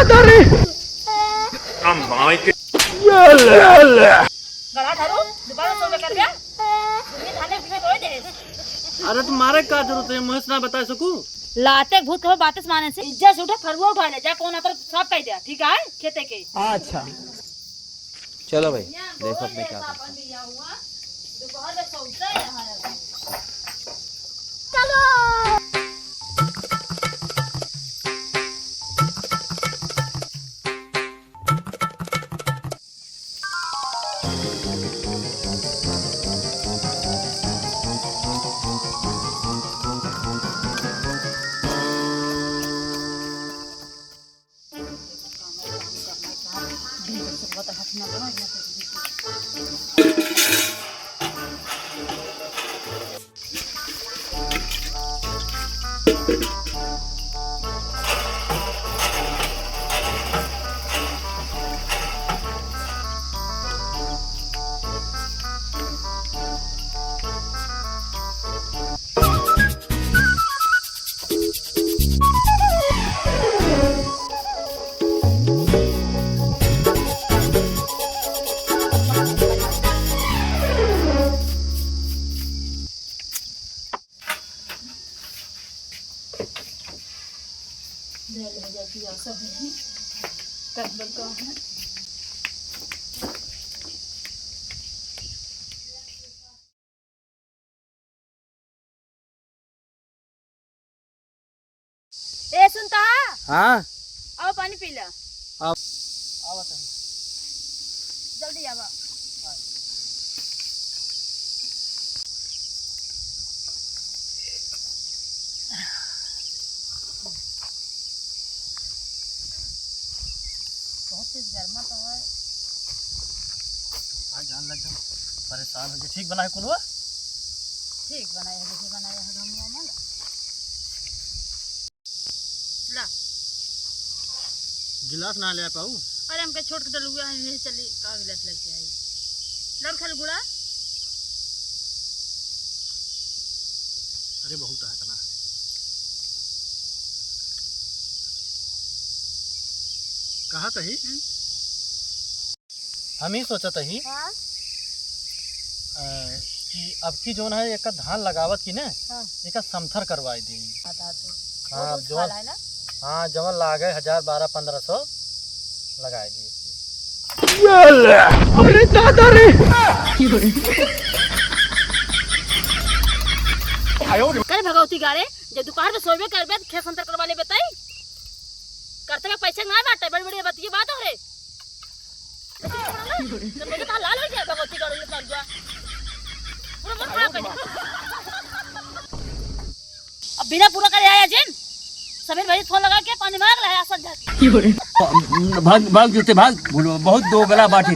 दादा रे गला धरो दोबारा सोबे कर गया तुम्हें थाने में रोए दे। अरे तुम्हारे का जरूरत है मुझे ना बता सकूं। लाते भूत कहो बातें माने से इज्जत से उठा फरवा उठा ले जा कौन आता सब कह दिया ठीक है खेते के। अच्छा चलो भाई देखो मैं क्या करता हूं। दोपहर में सोचता है यहां चलो। ए सुनता हाँ आओ पानी पी ला आओ जल्दी आवा। बहुत तेज गर्मा तो है जान लग जाओ परेशान हो गए। ठीक बना है कुलवा ठीक बनाया है जैसे बनाया है हम मामा ला गिलास ना ले पाऊँ। अरे हमके छोड़ के डलुआ है नहीं चली का गिलास लेके आई लड़ खल गुड़ा। अरे बहुत है तना कहा तही हम ही सोचा तही हाँ? कि अब की जोन है एक धान लगावत की ना हाँ। एक समथर करवाई दी। बता तो हाँ वो जवन है ना हाँ जवन लागे 1000-1200-1500 लगाए दिए। अरे दादा रे करे भगवती गारे जब दोपहर में सोबे करबे तो खेत संतर करवा ले बताई करते में पैसे ना बाटे बड़ी बड़ी बात ये बात हो रे तो मुझे तो लाल हो गया भगवती गारे ले कर गया पूरा मन खराब कर दिया। अब बिना पूरा करे आया जिन समीर भाई फोन लगा के पानी मांग रहा है असल जाती भाग भाग जूते भाग बहुत दो गला बाटी।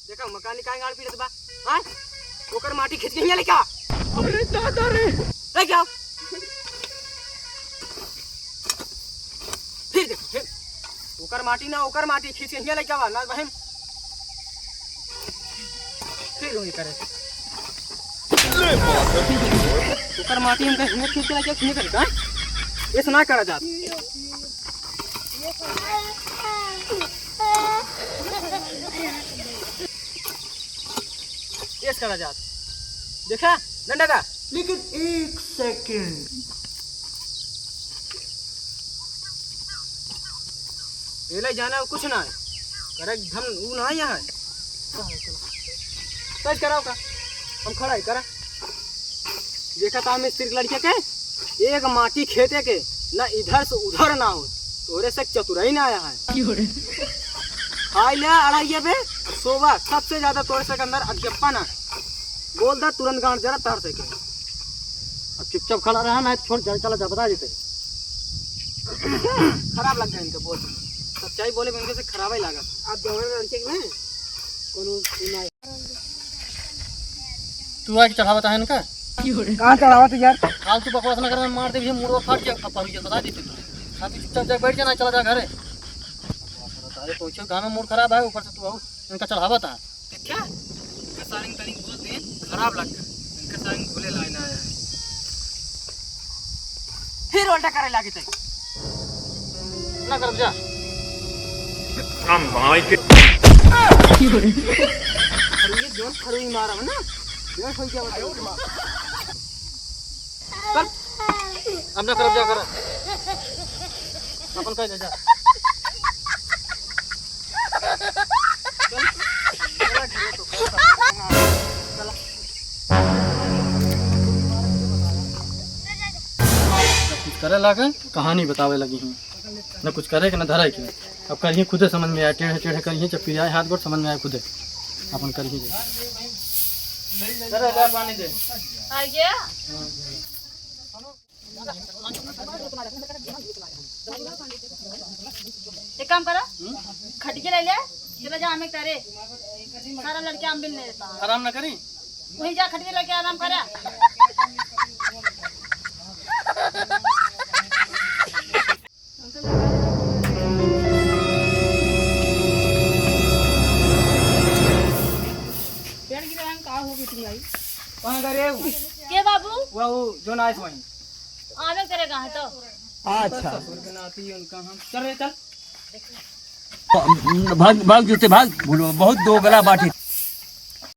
देखा मकान निकाल गाड़ पी बा हां ओकर माटी खींच के यहां लेके आ। अरे दादा रे ले क्या फिर देखो फिर ओकर माटी ना ओकर माटी खींच के यहां लेके आवा ना बहन फिर वही करे ओकर माटी हम कहीं खींच के लेके नहीं करता ऐसा ना करा जात। ऐसा करा जात देखा डंडा का लेकिन एक सेकंड ले जाना कुछ ना है करे धम ऊ ना यहाँ सच कराओ का हम खड़ा ही करा देखा था मिस्त्री लड़के के एक माटी खेते के ना इधर से उधर ना हो तोरे से चतुराई ना आया है खाई ले अड़ाइये पे सोबा सबसे ज्यादा तोरे से के अंदर अज्ञप्पा ना बोल दा तुरंत गांठ जरा तार से के अब चुपचाप खड़ा रहा ना छोड़ चला जा बता देते खराब लगता है इनका बोल सच्चाई बोले में इनके से खराब ही लगा आप दोनों लड़के में कोनो सुना तू आके चढ़ा बता है इनका कहां चढ़ावा तू यार फालतू बकवास ना कर मार दे भी मुड़वा फाट गया अब बता देते साथी चुपचाप जा बैठ जाना, चला जा घरे। अरे पहुंचो गाँव में मूड खराब है, ऊपर से तू आओ इनका चढ़ावा था क्या इनका सारिंग तरिंग बोल दे खराब लग गया, इनका सारिंग भूले लाइन आया है फिर उल्टा करे लागे थे ना कर जा। ये जोन खरुई मारा है ना, जोन हो गया बताओ कर अब ना कर, जा कर अपन कह जा। कुछ करे लागे कहानी बतावे लगी हूँ, न कुछ करे के न धरे के। अब करिए खुदे समझ में आया, टेढ़े टेढ़े करिए, जब पिराए हाथ गोड़ समझ में आए खुदे अपन करिए। चलो ले पानी दे। आ गया एक काम करा, खटके ले ले, चला जा हमें करे सारा लड़के आम बिल नहीं देता है। आराम ना करी, वही जा खटके लेके आराम करा। पेड़ गिरा हम कहाँ हो गई आई? कहां करे के बाबू वो जोन आए वहीं आवे करे कहाँ तो? अच्छा नाती उनका हम चल रे चल भाग भाग जूते भाग, बहुत दो गला बाटी।